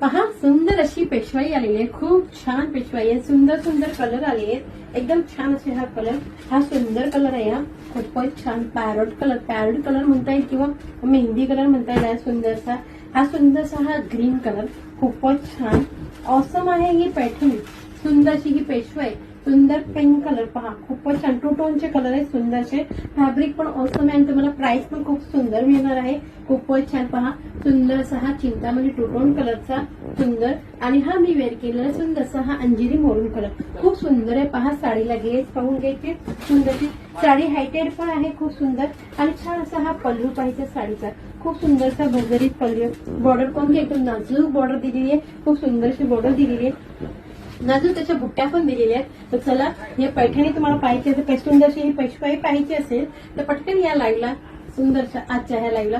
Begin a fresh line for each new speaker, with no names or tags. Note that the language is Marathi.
पहा सुंदर अशी पेशवाई आलेली आहे, खूप छान पेशवाई आहे, सुंदर सुंदर कलर आलेले आहेत, एकदम छान असे हा कलर, हा सुंदर कलर आहे, हा खूपच छान पॅरोट कलर म्हणता येईल किंवा मेहंदी कलर म्हणता येईल, सुंदरसा हा ग्रीन कलर खूपच छान ऑसम आहे ही पैठणी, सुंदरशी ही पेशवाई, सुंदर पिंक कलर पहा खूपच छान, टू टोनचे कलर आहे, सुंदरसे फॅब्रिक पण ऑसम आहे आणि तुम्हाला प्राइस पण खूप सुंदर मिळणार आहे, खूपच छान पहा सुंदरसा हा चिंतामणी टू टोन कलरचा सुंदर आणि हा मी वेअर केलेला सुंदरसा हा अंजिरी मोरून कलर खूप सुंदर आहे पहा, साडीला गेस पाहून घ्यायची, सुंदरशी साडी हायटेड पण आहे, खूप सुंदर आणि छान असा हा पल्लू पाहिजे साडीचा, खूप सुंदरसा भरभरीत पल्लू, बॉर्डर पण एकदम नाजूक बॉर्डर दिलेली आहे, खूप सुंदरशी बॉर्डर दिलेली आहे, नाजूक त्याच्या बुट्ट्या पण दिलेल्या आहेत. तर चला हे पैठणी तुम्हाला पाहिजे असेल, सुंदरशी ही पेशवाई पाहिजे असेल तर पटकन या लाईव्हला, सुंदरशा आजच्या ह्या लाईव्हला